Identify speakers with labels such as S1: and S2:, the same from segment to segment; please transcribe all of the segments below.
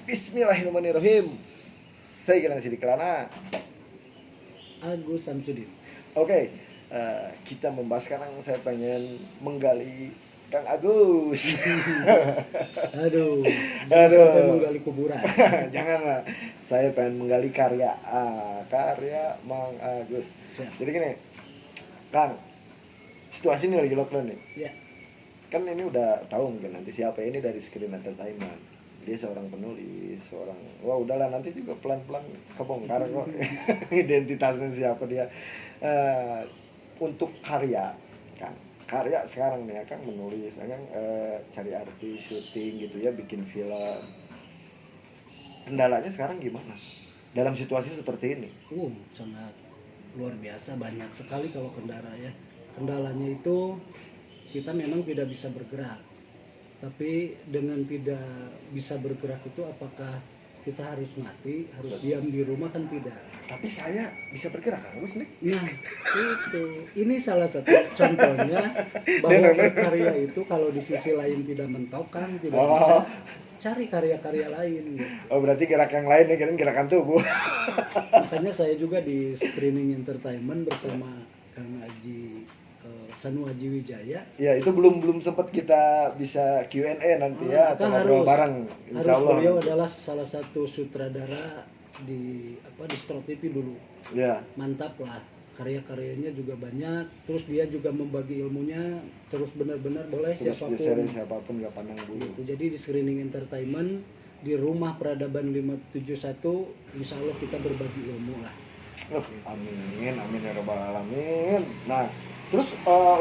S1: Bismillahirrahmanirrahim. Saya Gilang Sidik Kelana.
S2: Agus Samsudin.
S1: Oke, kita membahas sekarang. Saya pengen menggali Kang Agus.
S2: Aduh, jangan sampai menggali kuburan.
S1: Janganlah. Saya pengen menggali karya Mang Agus.
S2: Siap.
S1: Jadi gini, Kang, situasi ini lagi lockdown nih.
S2: Ya,
S1: Kan ini udah tahu mungkin nanti siapa ini dari Screen Entertainment. Dia seorang penulis, wah udahlah nanti juga pelan-pelan kebongkar kok identitasnya siapa dia. Untuk karya kan, karya sekarang nih Kang menulis, Kang cari artis, syuting gitu ya, bikin film. Kendalanya sekarang gimana dalam situasi seperti ini?
S2: sangat luar biasa, banyak sekali kalau kendalanya itu kita memang tidak bisa bergerak. Tapi dengan tidak bisa bergerak itu apakah kita harus mati, harus diam di rumah? Kan tidak.
S1: Tapi saya bisa bergerak, Kang Agus nih.
S2: Nah, itu. Ini salah satu contohnya bahwa berkarya itu kalau di sisi lain tidak mentok kan, tidak bisa cari karya-karya lain gitu.
S1: Oh, berarti gerak yang lain nih, kan gerakan tubuh.
S2: Makanya saya juga di Screening Entertainment bersama Kang Aji Sanu Aji Wijaya.
S1: Ya, itu belum sempat kita bisa Q&A nanti ya, atau ngobrol bareng. Insya Allah.
S2: Beliau adalah salah satu sutradara di Stro TV dulu.
S1: Ya.
S2: Mantap lah, karya-karyanya juga banyak. Terus dia juga membagi ilmunya, terus benar-benar boleh
S1: Terus siapapun gak pandang bulu.
S2: Gitu. Jadi di Screening Entertainment di Rumah Peradaban 571, insya Allah kita berbagi ilmu lah.
S1: Amin ya rabbal alamin. Nah, terus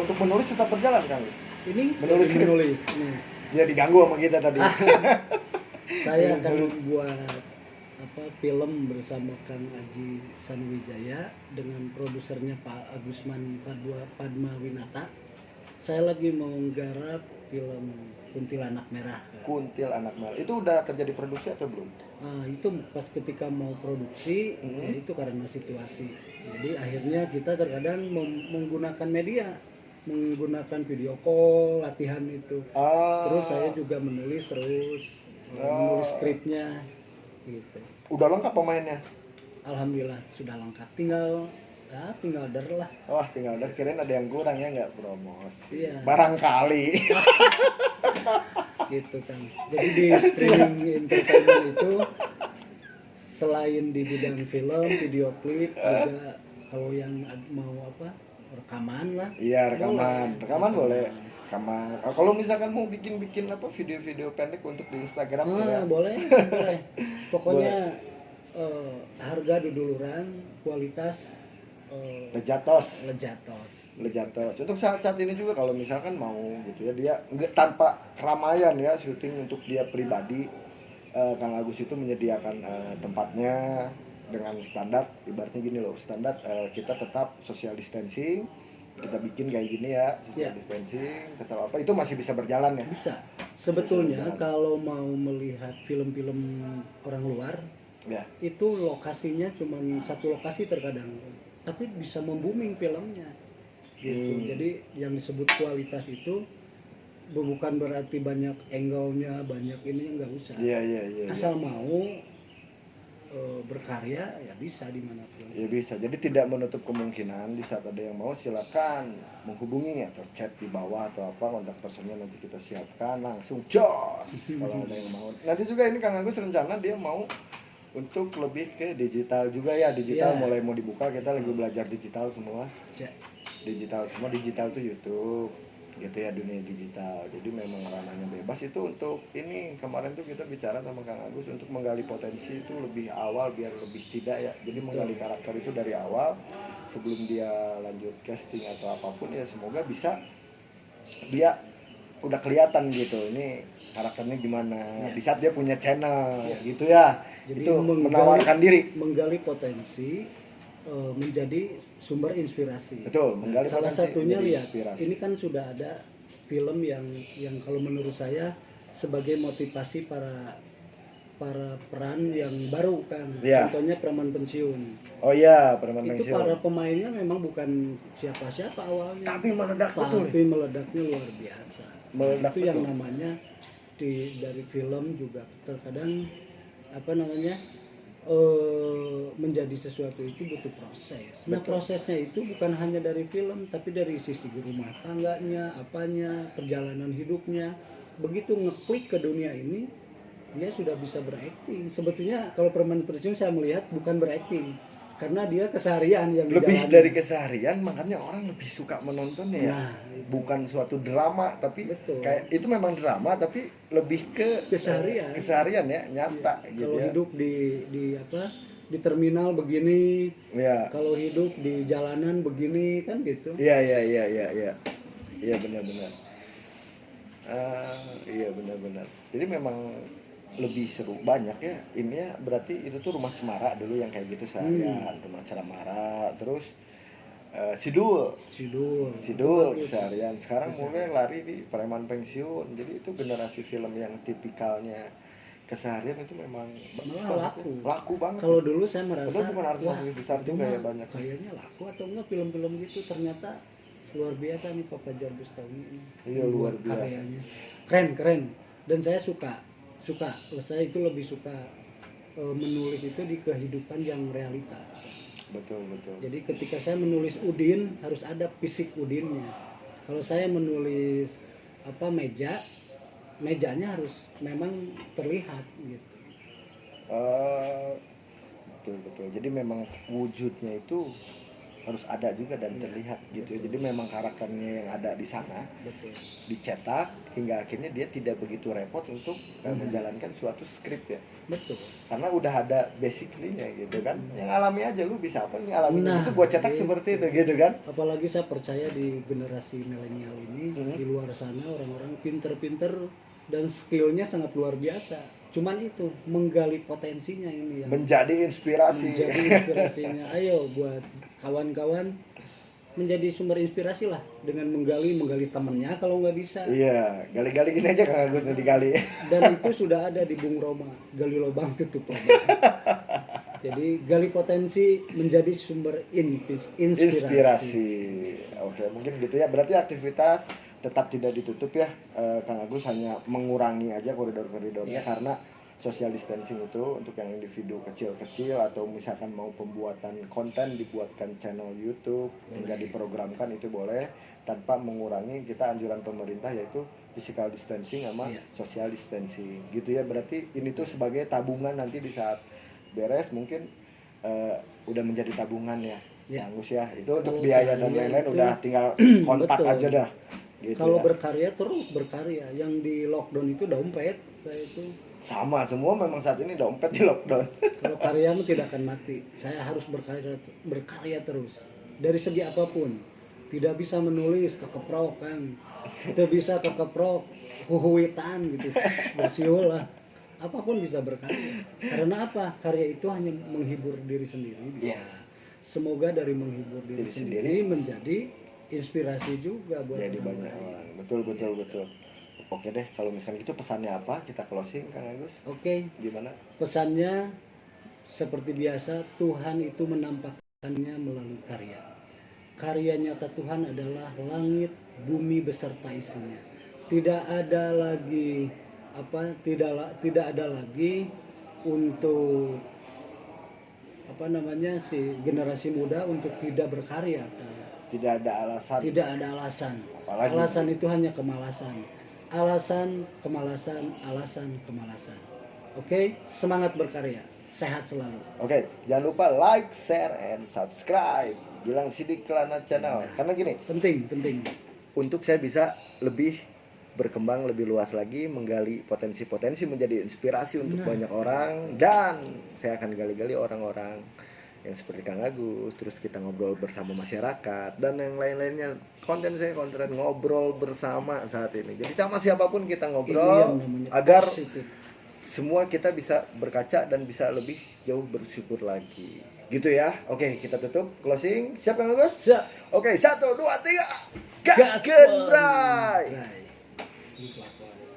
S1: untuk menulis tetap berjalan Kang?
S2: Ini
S1: menulis. Ya diganggu sama kita tadi.
S2: Saya akan membuat film bersama Kang Aji Sanuwijaya dengan produsernya Pak Agusman Padmawinata. Saya lagi menggarap film Kuntilanak Merah.
S1: Kuntilanak Merah. Itu udah terjadi produksi atau belum?
S2: Itu pas ketika mau produksi, ya itu karena situasi. Jadi akhirnya kita terkadang menggunakan media, menggunakan video call, latihan itu. Terus saya juga menulis menulis skripnya gitu.
S1: Udah lengkap pemainnya?
S2: Alhamdulillah sudah lengkap. Tinggal der lah.
S1: Wah, tinggal der. Kirain ada yang kurang ya, nggak promosi.
S2: Iya.
S1: Barangkali.
S2: Gitu kan. Jadi di Screening Entertainment itu selain di bidang film, video klip, juga kalau yang mau rekaman lah.
S1: Iya, rekaman boleh. Rekaman. Kalau misalkan mau bikin video-video pendek untuk di Instagram ya.
S2: Boleh. Pokoknya harga duduluran, kualitas
S1: lejatos. Untuk saat ini juga kalau misalkan mau gitu ya, dia enggak tanpa keramaian ya, syuting untuk dia pribadi, Kang Agus itu menyediakan tempatnya dengan standar, ibaratnya gini loh, standar kita tetap social distancing, kita bikin kayak gini ya, social distancing, tetap itu masih bisa berjalan ya?
S2: Bisa. Sebetulnya kalau mau melihat film-film orang luar, itu lokasinya cuma satu lokasi terkadang, tapi bisa membooming filmnya gitu. Jadi yang disebut kualitas itu bukan berarti banyak angle-nya, banyak ini, nggak usah.
S1: Iya.
S2: Asal mau berkarya ya bisa dimanapun.
S1: Ya bisa. Jadi tidak menutup kemungkinan di saat ada yang mau silakan menghubungi atau chat di bawah atau kontak personnya nanti kita siapkan langsung jos kalau ada yang mau. Nanti juga ini Kang Agus rencana dia mau untuk lebih ke digital juga ya, mulai mau dibuka, kita lagi belajar digital semua. Digital tuh YouTube gitu ya, dunia digital. Jadi memang ranahnya bebas itu. Untuk ini kemarin tuh kita bicara sama Kang Agus untuk menggali potensi itu lebih awal biar lebih tidak ya. Jadi menggali karakter itu dari awal sebelum dia lanjut casting atau apapun ya, semoga bisa dia udah kelihatan gitu ini karakternya gimana di saat dia punya channel gitu ya. Jadi itu menawarkan diri,
S2: menggali potensi, menjadi sumber inspirasi.
S1: Betul, menggali
S2: salah
S1: potensi,
S2: satunya lihat
S1: inspirasi.
S2: Ini kan sudah ada film yang kalau menurut saya sebagai motivasi para peran yang baru kan. Contohnya Preman Pensiun.
S1: Oh iya, Preman Pensiun.
S2: Itu para pemainnya memang bukan siapa-siapa awalnya.
S1: Tapi
S2: meledaknya luar biasa. Itu yang namanya dari film juga terkadang apa namanya menjadi sesuatu itu butuh proses. Nah, prosesnya itu bukan hanya dari film, tapi dari sisi rumah tangganya, apanya, perjalanan hidupnya. Begitu ngeklik ke dunia ini, dia sudah bisa berakting. Sebetulnya kalau Permen Pensiun saya melihat bukan berakting, karena dia keseharian yang
S1: lebih dari keseharian, makanya orang lebih suka menontonnya ya.
S2: Nah,
S1: bukan suatu drama, tapi
S2: betul.
S1: Kayak itu memang drama, tapi lebih ke keseharian ya, nyata
S2: ya,
S1: gitu.
S2: Kalau
S1: ya.
S2: hidup di terminal begini,
S1: ya.
S2: Kalau hidup di jalanan begini kan gitu.
S1: Iya benar-benar. Iya benar-benar. Jadi memang lebih seru banyak ya. Ini ya berarti itu tuh Rumah Cemara dulu yang kayak gitu seharian, Rumah Cemara, terus Sidul keseharian. Sekarang mulai lari di Preman Pensiun. Jadi itu generasi film yang tipikalnya keseharian itu memang laku banget.
S2: Kalau dulu saya merasa
S1: bukan artis besar juga ya banyak.
S2: Kayaknya laku atau enggak film-film gitu, ternyata luar biasa nih Papa Jarbus tahun ini.
S1: Iya, luar biasa.
S2: Karyanya keren dan saya suka. Saya itu lebih suka menulis itu di kehidupan yang realita.
S1: Betul.
S2: Jadi ketika saya menulis Udin harus ada fisik Udinnya. Kalau saya menulis mejanya harus memang terlihat gitu.
S1: Betul. Jadi memang wujudnya itu harus ada juga dan terlihat gitu. Betul. Jadi memang karakternya yang ada di sana dicetak hingga akhirnya dia tidak begitu repot untuk menjalankan suatu skrip ya.
S2: Betul.
S1: Karena udah ada basically-nya gitu kan. Yang alami aja, lu bisa apa nih alami itu gua cetak seperti itu gitu kan.
S2: Apalagi saya percaya di generasi milenial ini di luar sana orang-orang pinter-pinter dan skillnya sangat luar biasa. Cuman itu menggali potensinya ini yang
S1: menjadi inspirasinya.
S2: Ayo buat kawan-kawan menjadi sumber inspirasi lah dengan menggali temannya kalau nggak bisa.
S1: Iya, gali-gali gini aja Kang Agus digali.
S2: Dan itu sudah ada di Bung Roma, gali lubang tutup lubang. Jadi gali potensi menjadi sumber inspirasi.
S1: Oke, mungkin gitu ya. Berarti aktivitas tetap tidak ditutup ya, Kang Agus, hanya mengurangi aja koridor-koridornya karena social distancing itu untuk yang individu kecil-kecil atau misalkan mau pembuatan konten dibuatkan channel YouTube hingga diprogramkan itu boleh tanpa mengurangi kita anjuran pemerintah yaitu physical distancing sama social distancing gitu ya. Berarti ini tuh sebagai tabungan nanti di saat beres mungkin udah menjadi tabungan ya, Kang Agus ya. Itu untuk biaya dan lain-lain udah tinggal kontak aja dah. Gitu
S2: kalau berkarya terus berkarya, yang di lockdown itu dompet saya itu
S1: sama semua memang saat ini dompet di lockdown.
S2: Kalau karyamu tidak akan mati, saya harus berkarya terus dari segi apapun. Tidak bisa menulis kekeprok kan, tidak bisa kekeprok huhuitan gitu, bersiul lah. Apapun bisa berkarya. Karena apa? Karya itu hanya menghibur diri sendiri bisa. Semoga dari menghibur diri sendiri menjadi inspirasi juga buat
S1: jadi banyak orang. Betul. Oke deh, kalau misalkan gitu pesannya apa? Kita closing Kang Agus.
S2: Oke.
S1: Gimana?
S2: Pesannya seperti biasa, Tuhan itu menampakkannya melalui karya. Karya nyata Tuhan adalah langit, bumi beserta isinya. Tidak ada lagi untuk generasi muda untuk tidak berkarya.
S1: Tidak ada alasan. Apalagi
S2: alasan itu hanya kemalasan. Alasan kemalasan. Oke, semangat berkarya. Sehat selalu.
S1: Oke, jangan lupa like, share, and subscribe Gilang Sidik Kelana Channel. Karena gini,
S2: penting
S1: untuk saya bisa lebih berkembang lebih luas lagi, menggali potensi-potensi menjadi inspirasi untuk banyak orang. Dan saya akan gali-gali orang-orang yang seperti Kang Agus, terus kita ngobrol bersama masyarakat dan yang lain-lainnya. Konten saya konten ngobrol bersama saat ini. Jadi sama siapapun kita ngobrol agar semua kita bisa berkaca dan bisa lebih jauh bersyukur lagi. Gitu ya. Oke, kita tutup closing. Siap Kang Agus? Siap. Oke, 1 2 3. Gaskeun, bray.